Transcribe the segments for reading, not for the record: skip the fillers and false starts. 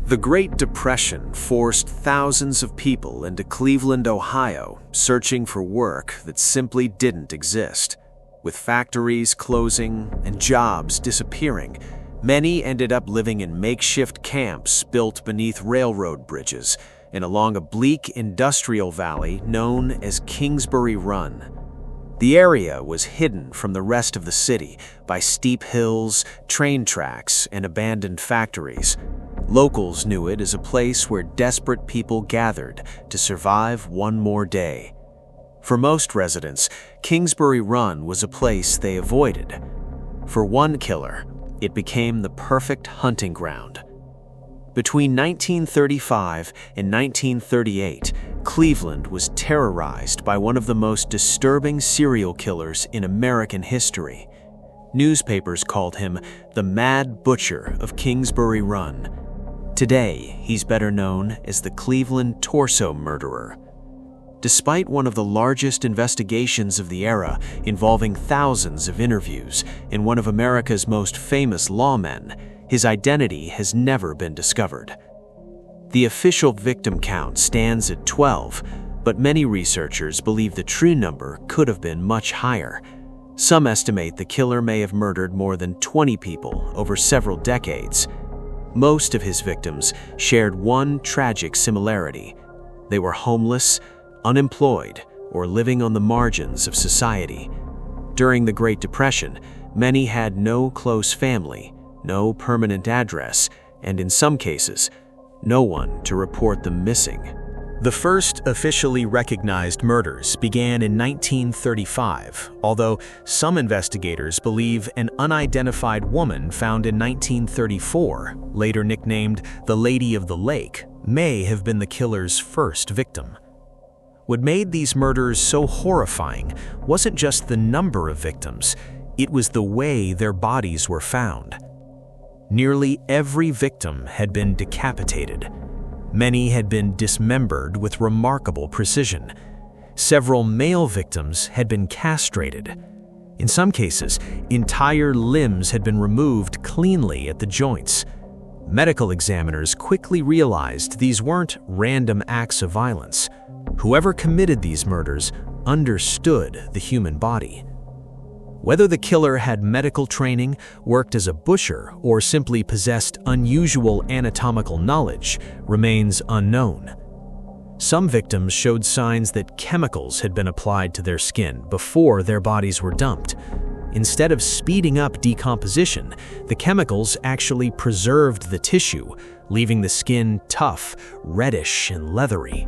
The Great Depression forced thousands of people into Cleveland, Ohio, searching for work that simply didn't exist. With factories closing and jobs disappearing, many ended up living in makeshift camps built beneath railroad bridges and along a bleak industrial valley known as Kingsbury Run. The area was hidden from the rest of the city by steep hills, train tracks, and abandoned factories. Locals knew it as a place where desperate people gathered to survive one more day. For most residents, Kingsbury Run was a place they avoided. For one killer, it became the perfect hunting ground. Between 1935 and 1938, Cleveland was terrorized by one of the most disturbing serial killers in American history. Newspapers called him the Mad Butcher of Kingsbury Run. Today, he's better known as the Cleveland Torso Murderer. Despite one of the largest investigations of the era, involving thousands of interviews, and one of America's most famous lawmen, his identity has never been discovered. The official victim count stands at 12, but many researchers believe the true number could have been much higher. Some estimate the killer may have murdered more than 20 people over several decades. Most of his victims shared one tragic similarity. They were homeless, unemployed, or living on the margins of society. During the Great Depression, many had no close family, no permanent address, and in some cases, no one to report them missing. The first officially recognized murders began in 1935, although some investigators believe an unidentified woman found in 1934, later nicknamed the Lady of the Lake, may have been the killer's first victim. What made these murders so horrifying wasn't just the number of victims, it was the way their bodies were found. Nearly every victim had been decapitated. Many had been dismembered with remarkable precision. Several male victims had been castrated. In some cases, entire limbs had been removed cleanly at the joints. Medical examiners quickly realized these weren't random acts of violence. Whoever committed these murders understood the human body. Whether the killer had medical training, worked as a butcher, or simply possessed unusual anatomical knowledge remains unknown. Some victims showed signs that chemicals had been applied to their skin before their bodies were dumped. Instead of speeding up decomposition, the chemicals actually preserved the tissue, leaving the skin tough, reddish, and leathery.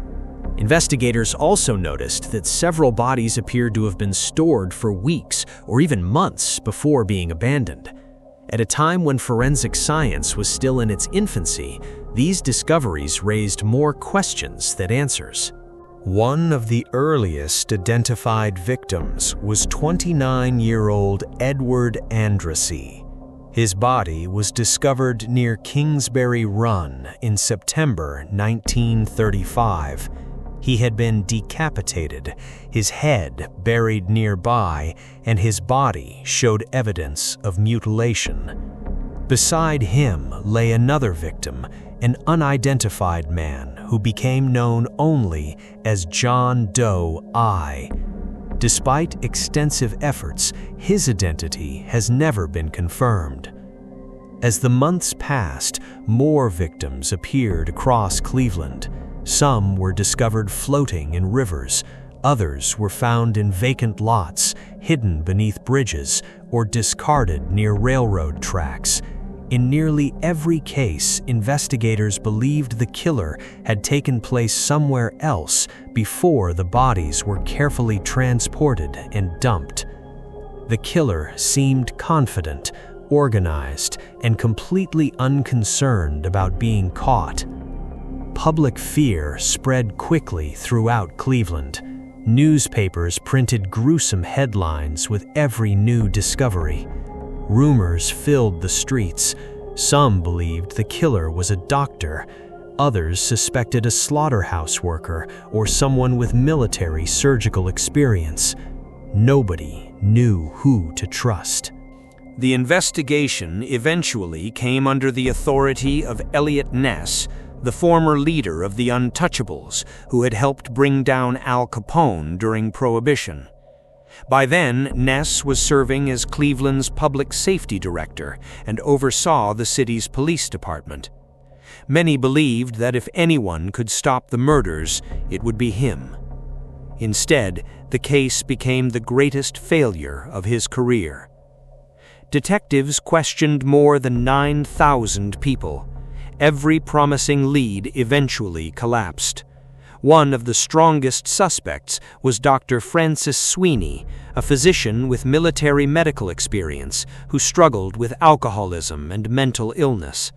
Investigators also noticed that several bodies appeared to have been stored for weeks or even months before being abandoned. At a time when forensic science was still in its infancy, these discoveries raised more questions than answers. One of the earliest identified victims was 29-year-old Edward Andrassy. His body was discovered near Kingsbury Run in September 1935. He had been decapitated, his head buried nearby, and his body showed evidence of mutilation. Beside him lay another victim, an unidentified man who became known only as John Doe I. Despite extensive efforts, his identity has never been confirmed. As the months passed, more victims appeared across Cleveland. Some were discovered floating in rivers, others were found in vacant lots, hidden beneath bridges, or discarded near railroad tracks. In nearly every case, investigators believed the killer had taken place somewhere else before the bodies were carefully transported and dumped. The killer seemed confident, organized, and completely unconcerned about being caught. Public fear spread quickly throughout Cleveland. Newspapers printed gruesome headlines with every new discovery. Rumors filled the streets. Some believed the killer was a doctor. Others suspected a slaughterhouse worker or someone with military surgical experience. Nobody knew who to trust. The investigation eventually came under the authority of Eliot Ness, the former leader of the Untouchables, who had helped bring down Al Capone during Prohibition. By then, Ness was serving as Cleveland's public safety director and oversaw the city's police department. Many believed that if anyone could stop the murders, it would be him. Instead, the case became the greatest failure of his career. Detectives questioned more than 9,000 people. Every promising lead eventually collapsed. One of the strongest suspects was Dr. Francis Sweeney, a physician with military medical experience who struggled with alcoholism and mental illness.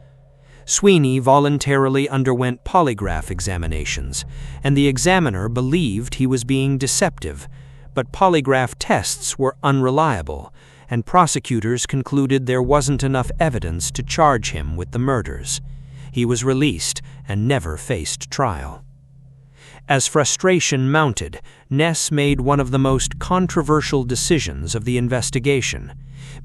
Sweeney voluntarily underwent polygraph examinations, and the examiner believed he was being deceptive, but polygraph tests were unreliable, and prosecutors concluded there wasn't enough evidence to charge him with the murders. He was released and never faced trial. As frustration mounted, Ness made one of the most controversial decisions of the investigation.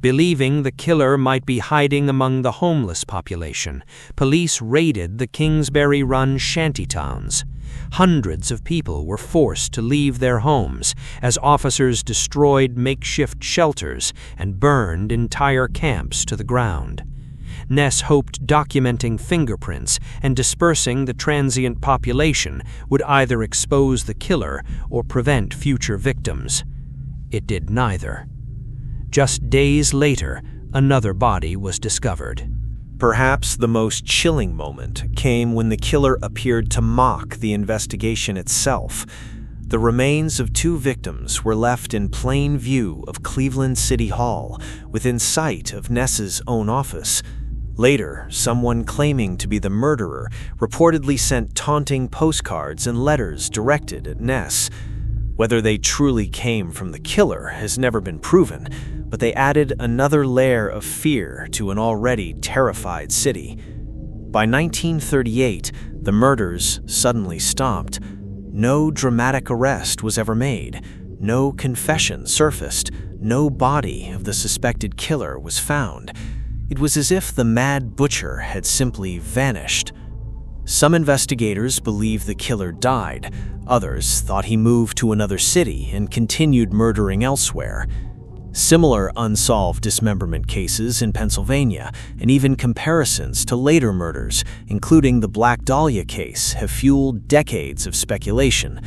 Believing the killer might be hiding among the homeless population, police raided the Kingsbury Run shantytowns. Hundreds of people were forced to leave their homes as officers destroyed makeshift shelters and burned entire camps to the ground. Ness hoped documenting fingerprints and dispersing the transient population would either expose the killer or prevent future victims. It did neither. Just days later, another body was discovered. Perhaps the most chilling moment came when the killer appeared to mock the investigation itself. The remains of two victims were left in plain view of Cleveland City Hall, within sight of Ness's own office. Later, someone claiming to be the murderer reportedly sent taunting postcards and letters directed at Ness. Whether they truly came from the killer has never been proven, but they added another layer of fear to an already terrified city. By 1938, the murders suddenly stopped. No dramatic arrest was ever made. No confession surfaced. No body of the suspected killer was found. It was as if the Mad Butcher had simply vanished. Some investigators believe the killer died. Others thought he moved to another city and continued murdering elsewhere. Similar unsolved dismemberment cases in Pennsylvania, and even comparisons to later murders, including the Black Dahlia case, have fueled decades of speculation.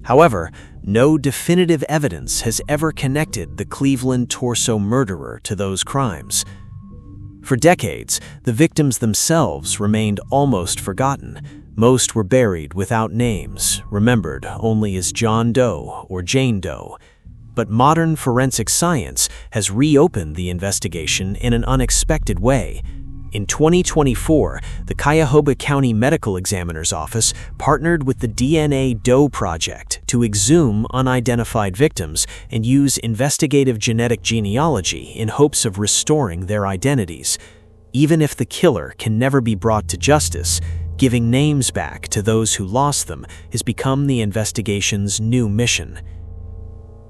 However, no definitive evidence has ever connected the Cleveland torso murderer to those crimes. For decades, the victims themselves remained almost forgotten. Most were buried without names, remembered only as John Doe or Jane Doe. But modern forensic science has reopened the investigation in an unexpected way. In 2024, the Cuyahoga County Medical Examiner's Office partnered with the DNA Doe Project to exhume unidentified victims and use investigative genetic genealogy in hopes of restoring their identities. Even if the killer can never be brought to justice, giving names back to those who lost them has become the investigation's new mission.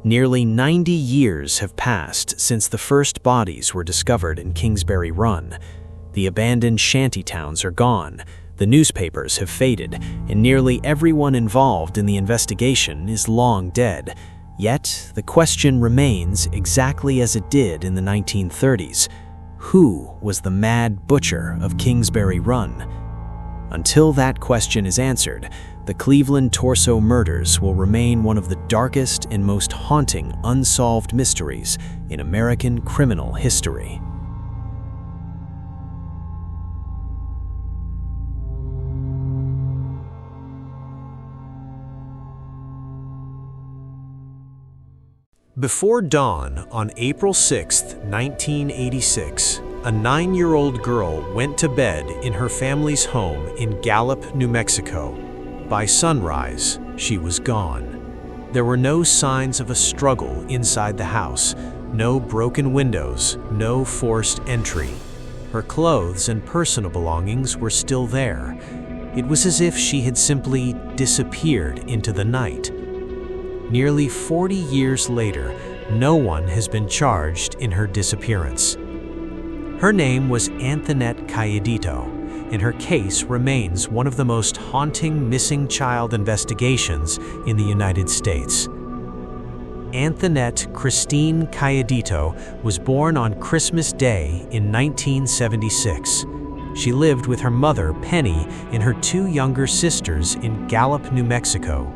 Nearly 90 years have passed since the first bodies were discovered in Kingsbury Run. The abandoned shantytowns are gone, the newspapers have faded, and nearly everyone involved in the investigation is long dead. Yet, the question remains exactly as it did in the 1930s. Who was the Mad Butcher of Kingsbury Run? Until that question is answered, the Cleveland torso murders will remain one of the darkest and most haunting unsolved mysteries in American criminal history. Before dawn on April 6, 1986, a 9-year-old girl went to bed in her family's home in Gallup, New Mexico. By sunrise, she was gone. There were no signs of a struggle inside the house, no broken windows, no forced entry. Her clothes and personal belongings were still there. It was as if she had simply disappeared into the night. Nearly 40 years later, no one has been charged in her disappearance. Her name was Antoinette Cayedito, and her case remains one of the most haunting missing child investigations in the United States. Antoinette Christine Cayedito was born on Christmas Day in 1976. She lived with her mother, Penny, and her two younger sisters in Gallup, New Mexico.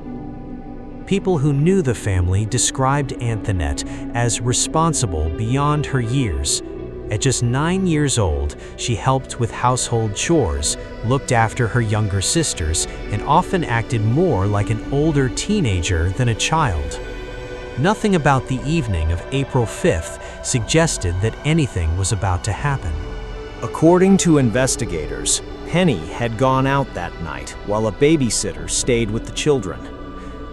People who knew the family described Antoinette as responsible beyond her years. At just 9 years old, she helped with household chores, looked after her younger sisters, and often acted more like an older teenager than a child. Nothing about the evening of April 5th suggested that anything was about to happen. According to investigators, Penny had gone out that night while a babysitter stayed with the children.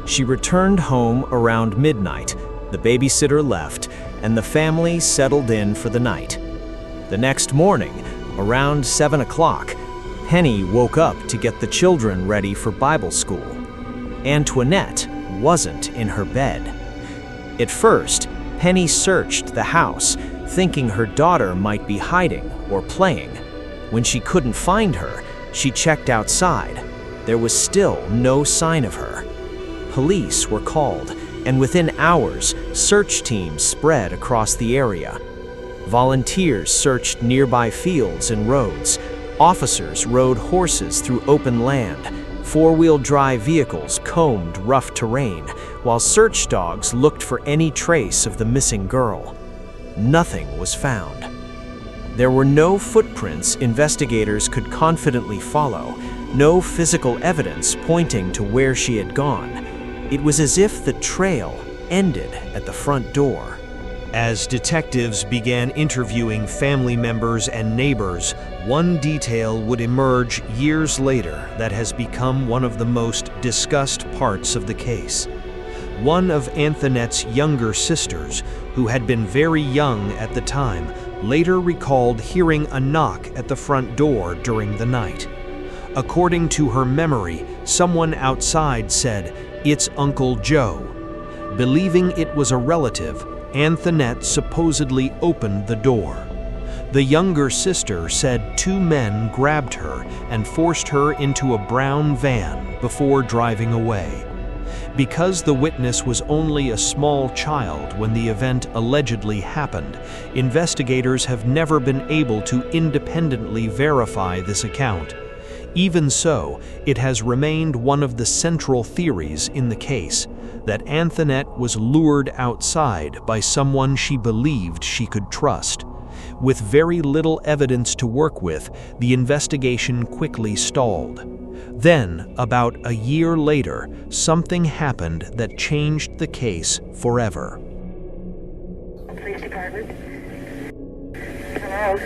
She returned home around midnight, the babysitter left, and the family settled in for the night. The next morning, around 7 o'clock, Penny woke up to get the children ready for Bible school. Antoinette wasn't in her bed. At first, Penny searched the house, thinking her daughter might be hiding or playing. When she couldn't find her, she checked outside. There was still no sign of her. Police were called, and within hours, search teams spread across the area. Volunteers searched nearby fields and roads. Officers rode horses through open land. Four-wheel drive vehicles combed rough terrain, while search dogs looked for any trace of the missing girl. Nothing was found. There were no footprints investigators could confidently follow, no physical evidence pointing to where she had gone. It was as if the trail ended at the front door. As detectives began interviewing family members and neighbors, one detail would emerge years later that has become one of the most discussed parts of the case. One of Antoinette's younger sisters, who had been very young at the time, later recalled hearing a knock at the front door during the night. According to her memory, someone outside said, "It's Uncle Joe." Believing it was a relative, Antoinette supposedly opened the door. The younger sister said two men grabbed her and forced her into a brown van before driving away. Because the witness was only a small child when the event allegedly happened, investigators have never been able to independently verify this account. Even so, it has remained one of the central theories in the case, that Antoinette was lured outside by someone she believed she could trust. With very little evidence to work with, the investigation quickly stalled. Then, about a year later, something happened that changed the case forever. Police Department. Hello.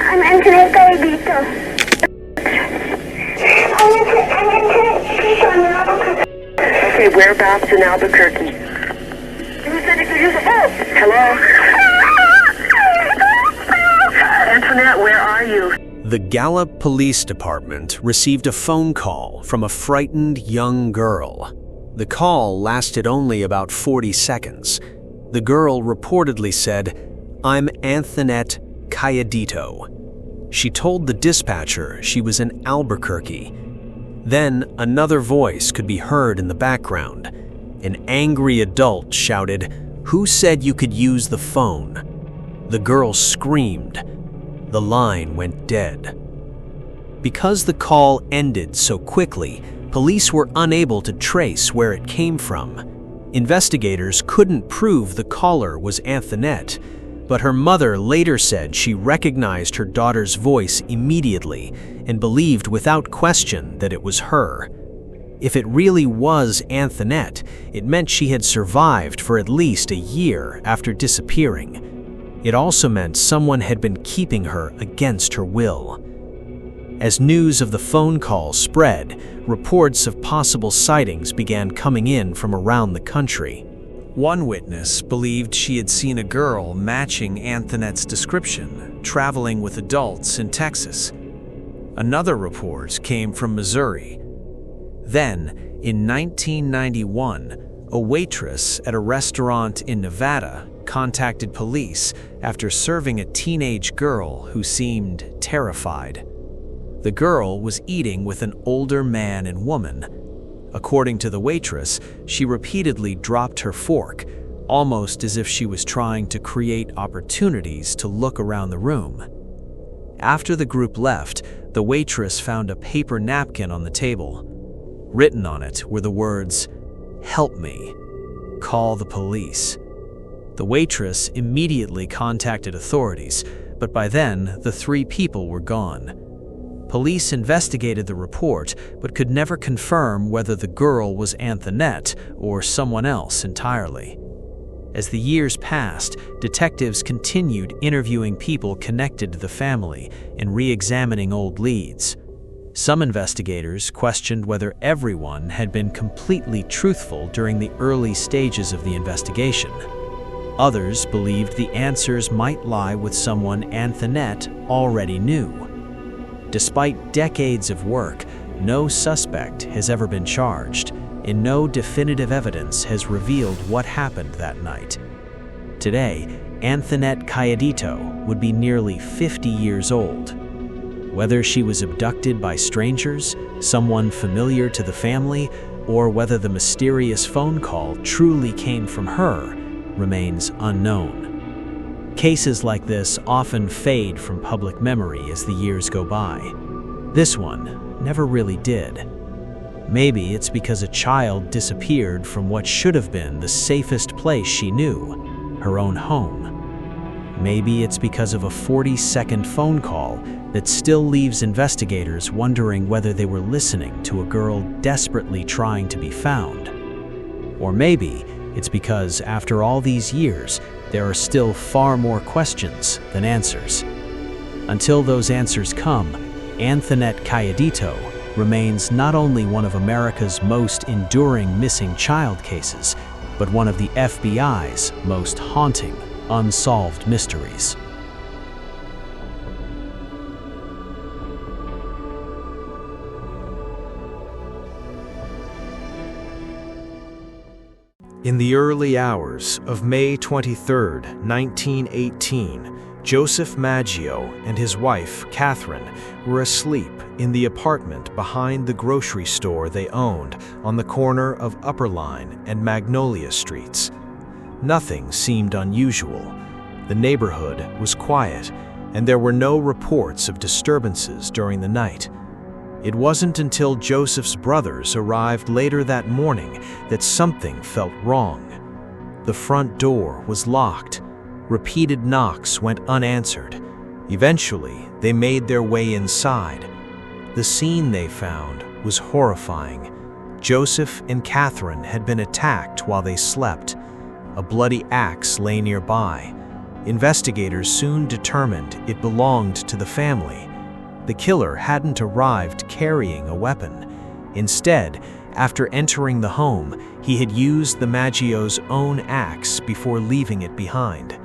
I'm Antoinette Cayedito. Okay, whereabouts in Albuquerque? Who said you could use a phone? Hello? Antoinette, where are you? The Gallup Police Department received a phone call from a frightened young girl. The call lasted only about 40 seconds. The girl reportedly said, "I'm Antoinette Cayedito." She told the dispatcher she was in Albuquerque. Then another voice could be heard in the background. An angry adult shouted, "Who said you could use the phone?" The girl screamed. The line went dead. Because the call ended so quickly, police were unable to trace where it came from. Investigators couldn't prove the caller was Antoinette, but her mother later said she recognized her daughter's voice immediately and believed without question that it was her. If it really was Antoinette, it meant she had survived for at least a year after disappearing. It also meant someone had been keeping her against her will. As news of the phone call spread, reports of possible sightings began coming in from around the country. One witness believed she had seen a girl matching Antoinette's description, traveling with adults in Texas. Another report came from Missouri. Then, in 1991, a waitress at a restaurant in Nevada contacted police after serving a teenage girl who seemed terrified. The girl was eating with an older man and woman. According to the waitress, she repeatedly dropped her fork, almost as if she was trying to create opportunities to look around the room. After the group left, the waitress found a paper napkin on the table. Written on it were the words, "Help me. Call the police." The waitress immediately contacted authorities, but by then, the 3 people were gone. Police investigated the report, but could never confirm whether the girl was Antoinette or someone else entirely. As the years passed, detectives continued interviewing people connected to the family and re-examining old leads. Some investigators questioned whether everyone had been completely truthful during the early stages of the investigation. Others believed the answers might lie with someone Antoinette already knew. Despite decades of work, no suspect has ever been charged, and no definitive evidence has revealed what happened that night. Today, Antoinette Cayedito would be nearly 50 years old. Whether she was abducted by strangers, someone familiar to the family, or whether the mysterious phone call truly came from her, remains unknown. Cases like this often fade from public memory as the years go by. This one never really did. Maybe it's because a child disappeared from what should have been the safest place she knew, her own home. Maybe it's because of a 40-second phone call that still leaves investigators wondering whether they were listening to a girl desperately trying to be found. Or maybe it's because after all these years, there are still far more questions than answers. Until those answers come, Antoinette Cayedito remains not only one of America's most enduring missing child cases, but one of the FBI's most haunting, unsolved mysteries. In the early hours of May 23, 1918, Joseph Maggio and his wife, Catherine, were asleep in the apartment behind the grocery store they owned on the corner of Upper Line and Magnolia Streets. Nothing seemed unusual. The neighborhood was quiet, and there were no reports of disturbances during the night. It wasn't until Joseph's brothers arrived later that morning that something felt wrong. The front door was locked. Repeated knocks went unanswered. Eventually, they made their way inside. The scene they found was horrifying. Joseph and Catherine had been attacked while they slept. A bloody axe lay nearby. Investigators soon determined it belonged to the family. The killer hadn't arrived carrying a weapon. Instead, after entering the home, he had used the Maggio's own axe before leaving it behind.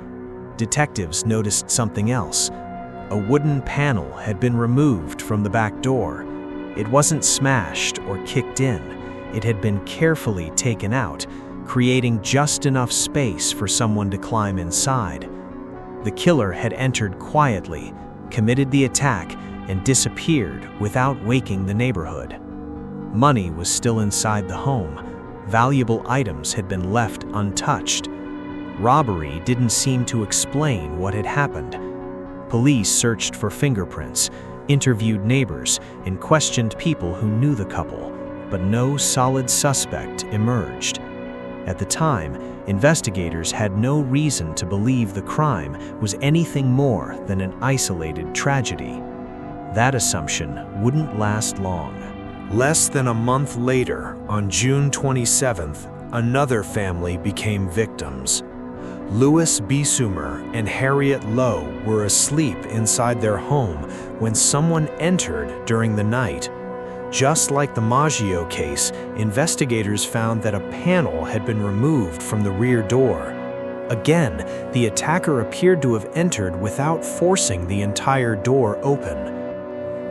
Detectives noticed something else. A wooden panel had been removed from the back door. It wasn't smashed or kicked in. It had been carefully taken out, creating just enough space for someone to climb inside. The killer had entered quietly, committed the attack, and disappeared without waking the neighborhood. Money was still inside the home. Valuable items had been left untouched. Robbery didn't seem to explain what had happened. Police searched for fingerprints, interviewed neighbors, and questioned people who knew the couple, but no solid suspect emerged. At the time, investigators had no reason to believe the crime was anything more than an isolated tragedy. That assumption wouldn't last long. Less than a month later, on June 27th, another family became victims. Louis Bisumer and Harriet Lowe were asleep inside their home when someone entered during the night. Just like the Maggio case, investigators found that a panel had been removed from the rear door. Again, the attacker appeared to have entered without forcing the entire door open.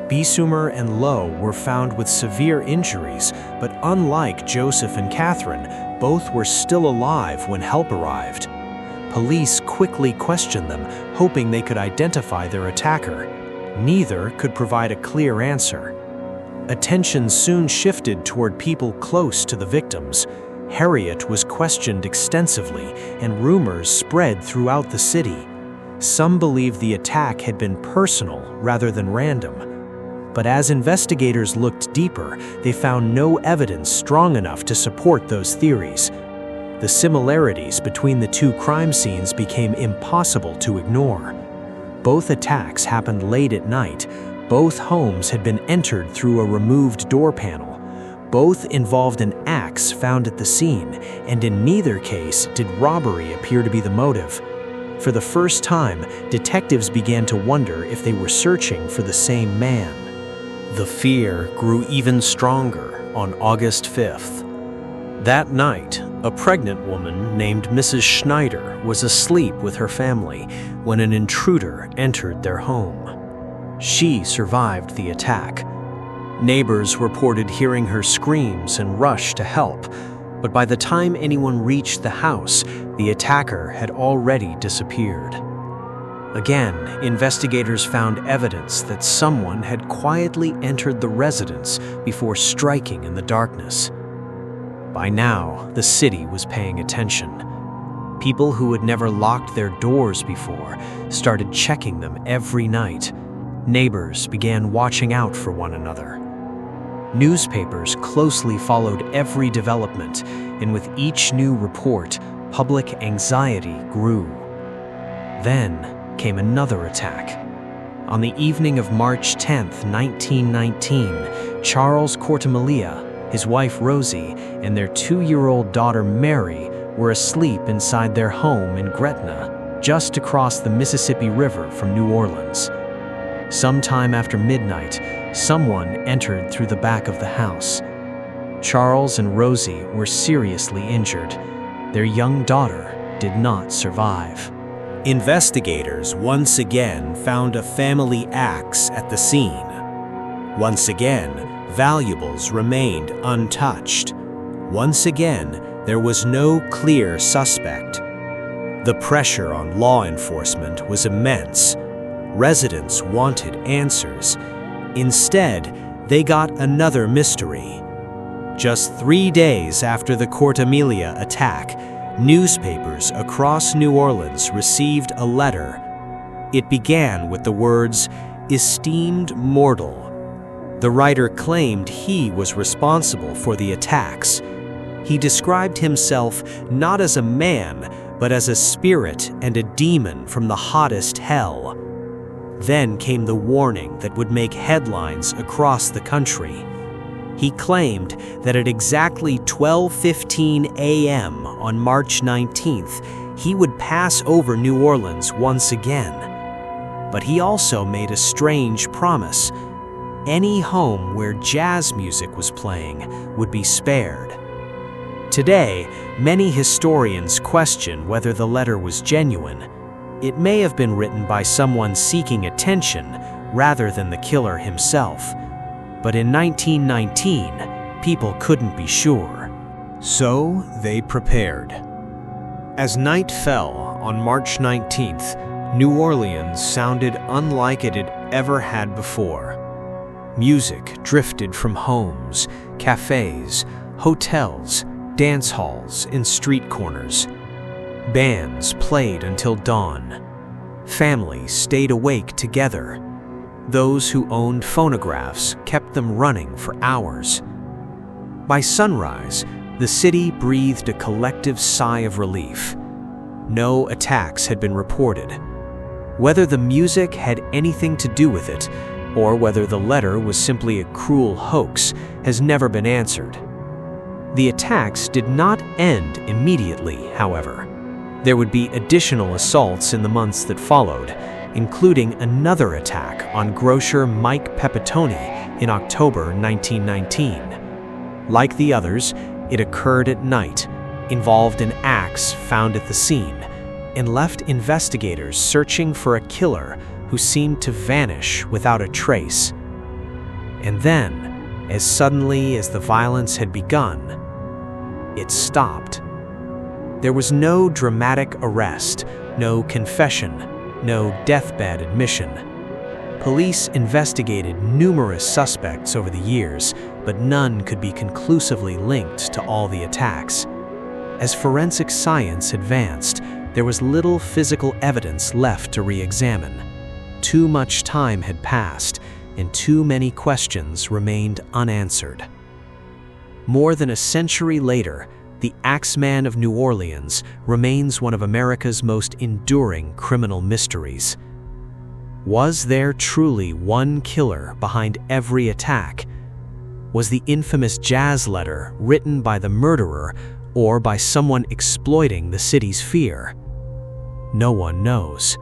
Bisumer and Lowe were found with severe injuries, but unlike Joseph and Catherine, both were still alive when help arrived. Police quickly questioned them, hoping they could identify their attacker. Neither could provide a clear answer. Attention soon shifted toward people close to the victims. Harriet was questioned extensively, and rumors spread throughout the city. Some believed the attack had been personal rather than random. But as investigators looked deeper, they found no evidence strong enough to support those theories. The similarities between the two crime scenes became impossible to ignore. Both attacks happened late at night. Both homes had been entered through a removed door panel. Both involved an axe found at the scene, and in neither case did robbery appear to be the motive. For the first time, detectives began to wonder if they were searching for the same man. The fear grew even stronger on August 5th. That night, a pregnant woman named Mrs. Schneider was asleep with her family when an intruder entered their home. She survived the attack. Neighbors reported hearing her screams and rushed to help, but by the time anyone reached the house, the attacker had already disappeared. Again, investigators found evidence that someone had quietly entered the residence before striking in the darkness. By now, the city was paying attention. People who had never locked their doors before started checking them every night. Neighbors began watching out for one another. Newspapers closely followed every development, and with each new report, public anxiety grew. Then came another attack. On the evening of March 10, 1919, Charles Cortemalia, his wife Rosie, and their 2-year-old daughter Mary were asleep inside their home in Gretna, just across the Mississippi River from New Orleans. Sometime after midnight, someone entered through the back of the house. Charles and Rosie were seriously injured. Their young daughter did not survive. Investigators once again found a family axe at the scene. Once again, valuables remained untouched. Once again, there was no clear suspect. The pressure on law enforcement was immense. Residents wanted answers. Instead, they got another mystery. Just 3 days after the Cortemalia attack, newspapers across New Orleans received a letter. It began with the words, "Esteemed mortal." The writer claimed he was responsible for the attacks. He described himself not as a man, but as a spirit and a demon from the hottest hell. Then came the warning that would make headlines across the country. He claimed that at exactly 12:15 a.m. on March 19th, he would pass over New Orleans once again. But he also made a strange promise. Any home where jazz music was playing would be spared. Today, many historians question whether the letter was genuine. It may have been written by someone seeking attention rather than the killer himself. But in 1919, people couldn't be sure. So they prepared. As night fell on March 19th, New Orleans sounded unlike it had ever had before. Music drifted from homes, cafes, hotels, dance halls, and street corners. Bands played until dawn. Families stayed awake together. Those who owned phonographs kept them running for hours. By sunrise, the city breathed a collective sigh of relief. No attacks had been reported. Whether the music had anything to do with it, or whether the letter was simply a cruel hoax, has never been answered. The attacks did not end immediately, however. There would be additional assaults in the months that followed, including another attack on grocer Mike Pepitone in October 1919. Like the others, it occurred at night, involved an axe found at the scene, and left investigators searching for a killer who seemed to vanish without a trace. And then, as suddenly as the violence had begun, it stopped. There was no dramatic arrest, no confession, no deathbed admission. Police investigated numerous suspects over the years, but none could be conclusively linked to all the attacks. As forensic science advanced, there was little physical evidence left to re-examine. Too much time had passed, and too many questions remained unanswered. More than a century later, the Axeman of New Orleans remains one of America's most enduring criminal mysteries. Was there truly one killer behind every attack? Was the infamous jazz letter written by the murderer or by someone exploiting the city's fear? No one knows.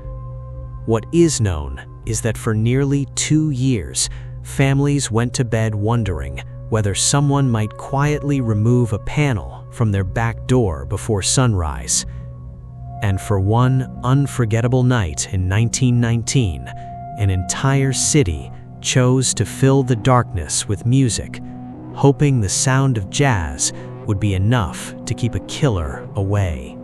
What is known is that for nearly 2 years, families went to bed wondering whether someone might quietly remove a panel from their back door before sunrise. And for one unforgettable night in 1919, an entire city chose to fill the darkness with music, hoping the sound of jazz would be enough to keep a killer away.